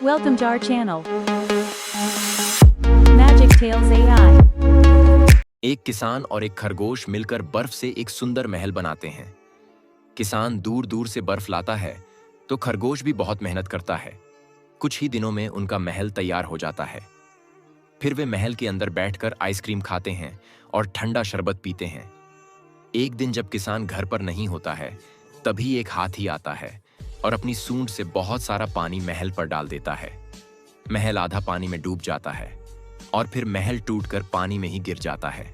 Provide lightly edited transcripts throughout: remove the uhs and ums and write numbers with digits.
Welcome to our channel. Magic Tales AI. एक किसान और एक खरगोश मिलकर बर्फ से एक सुंदर महल बनाते हैं। किसान दूर दूर से बर्फ लाता है तो खरगोश भी बहुत मेहनत करता है। कुछ ही दिनों में उनका महल तैयार हो जाता है। फिर वे महल के अंदर बैठकर आइसक्रीम खाते हैं और ठंडा शरबत पीते हैं। एक दिन जब किसान घर पर नहीं होता है, तभी एक हाथी आता है और अपनी सूंड से बहुत सारा पानी महल पर डाल देता है। महल आधा पानी में डूब जाता है और फिर महल टूटकर पानी में ही गिर जाता है।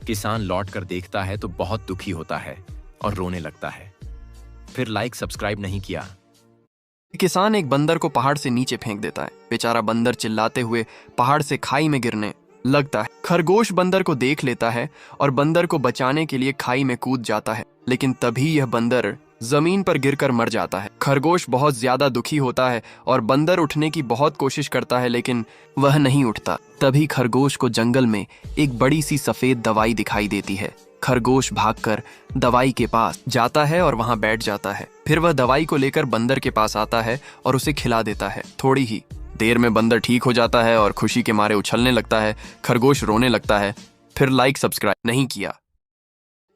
किसान लौटकर देखता है तो बहुत दुखी होता है और रोने लगता है। फिर लाइक सब्सक्राइब नहीं किया। किसान एक बंदर को पहाड़ से नीचे फेंक देता है। बेचारा बंदर चिल्लाते हुए पहाड़ से खाई में गिरने लगता है। खरगोश बंदर को देख लेता है और बंदर को बचाने के लिए खाई में कूद जाता है, लेकिन तभी यह बंदर जमीन पर गिरकर मर जाता है। खरगोश बहुत ज्यादा दुखी होता है और बंदर उठने की बहुत कोशिश करता है, लेकिन वह नहीं उठता। तभी खरगोश को जंगल में एक बड़ी सी सफेद दवाई दिखाई देती है। खरगोश भागकर दवाई के पास जाता है और वहां बैठ जाता है। फिर वह दवाई को लेकर बंदर के पास आता है और उसे खिला देता है। थोड़ी ही देर में बंदर ठीक हो जाता है और खुशी के मारे उछलने लगता है। खरगोश रोने लगता है। फिर लाइक सब्सक्राइब नहीं किया।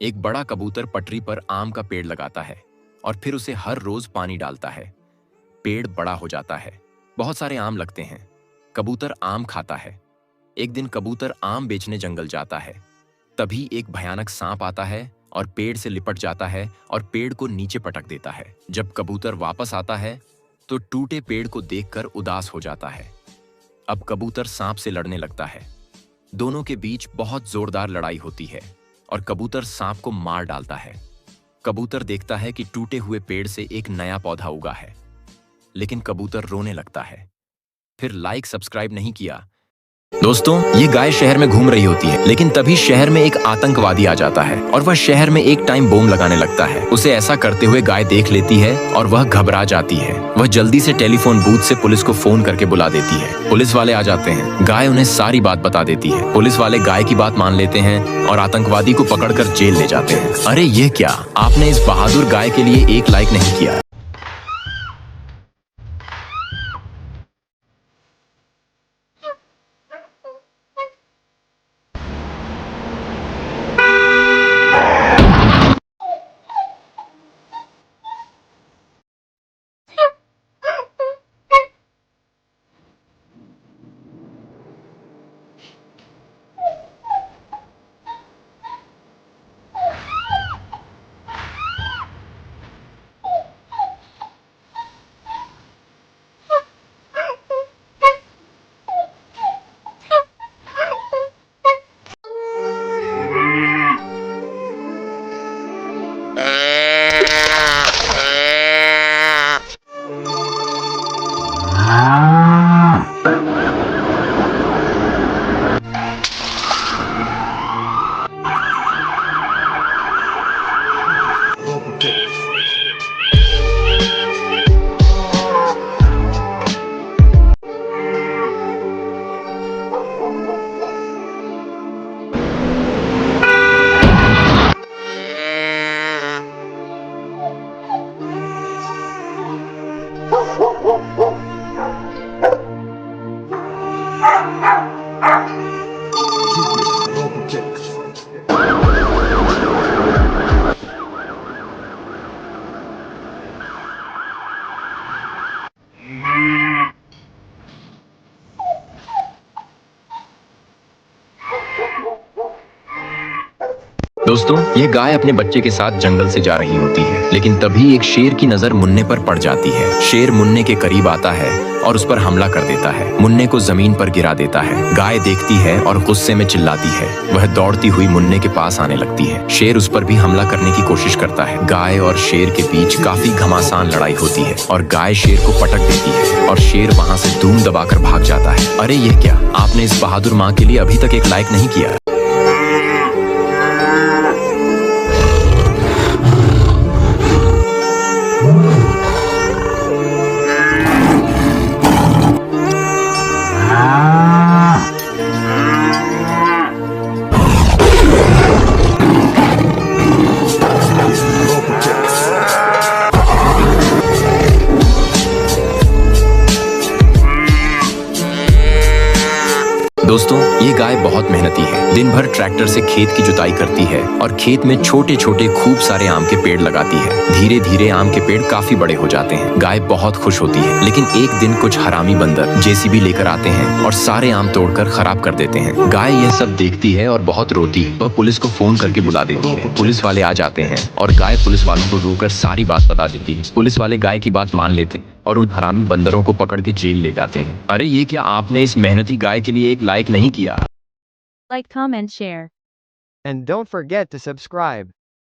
एक बड़ा कबूतर पटरी पर आम का पेड़ लगाता है और फिर उसे हर रोज पानी डालता है। पेड़ बड़ा हो जाता है, बहुत सारे आम लगते हैं। कबूतर आम खाता है। एक दिन कबूतर आम बेचने जंगल जाता है। तभी एक भयानक सांप आता है और पेड़ से लिपट जाता है और पेड़ को नीचे पटक देता है। जब कबूतर वापस आता है तो टूटे पेड़ को देखकर उदास हो जाता है। अब कबूतर सांप से लड़ने लगता है। दोनों के बीच बहुत जोरदार लड़ाई होती है और कबूतर सांप को मार डालता है। कबूतर देखता है कि टूटे हुए पेड़ से एक नया पौधा उगा है, लेकिन कबूतर रोने लगता है। फिर लाइक सब्सक्राइब नहीं किया। दोस्तों, ये गाय शहर में घूम रही होती है, लेकिन तभी शहर में एक आतंकवादी आ जाता है और वह शहर में एक टाइम बम लगाने लगता है। उसे ऐसा करते हुए गाय देख लेती है और वह घबरा जाती है। वह जल्दी से टेलीफोन बूथ से पुलिस को फोन करके बुला देती है। पुलिस वाले आ जाते हैं। गाय उन्हें सारी बात बता देती है। पुलिस वाले गाय की बात मान लेते हैं और आतंकवादी को पकड़कर जेल ले जाते हैं। अरे ये क्या, आपने इस बहादुर गाय के लिए एक लाइक नहीं किया। दोस्तों, ये गाय अपने बच्चे के साथ जंगल से जा रही होती है, लेकिन तभी एक शेर की नजर मुन्ने पर पड़ जाती है। शेर मुन्ने के करीब आता है और उस पर हमला कर देता है। मुन्ने को जमीन पर गिरा देता है। गाय देखती है और गुस्से में चिल्लाती है। वह दौड़ती हुई मुन्ने के पास आने लगती है। शेर उस पर भी हमला करने की कोशिश करता है। गाय और शेर के बीच काफी घमासान लड़ाई होती है और गाय शेर को पटक देती है और शेर वहाँ से धूम दबाकर भाग जाता है। अरे ये क्या, आपने इस बहादुर माँ के लिए अभी तक एक लाइक नहीं किया। दोस्तों, ये गाय बहुत मेहनती है। दिन भर ट्रैक्टर से खेत की जुताई करती है और खेत में छोटे छोटे खूब सारे आम के पेड़ लगाती है। धीरे धीरे आम के पेड़ काफी बड़े हो जाते हैं। गाय बहुत खुश होती है, लेकिन एक दिन कुछ हरामी बंदर जेसीबी लेकर आते हैं और सारे आम तोड़कर खराब कर देते हैं। गाय यह सब देखती है और बहुत रोती है। वह पुलिस को फोन करके बुला देती है। पुलिस वाले आ जाते हैं और गाय पुलिस वालों को रोककर सारी बात बता देती है। पुलिस वाले गाय की बात मान लेते हैं और उन हरामी बंदरों को पकड़ के जेल ले जाते हैं। अरे ये क्या, आपने इस मेहनती गाय के लिए एक लाइक नहीं किया? Like, comment, share. And don't forget to subscribe.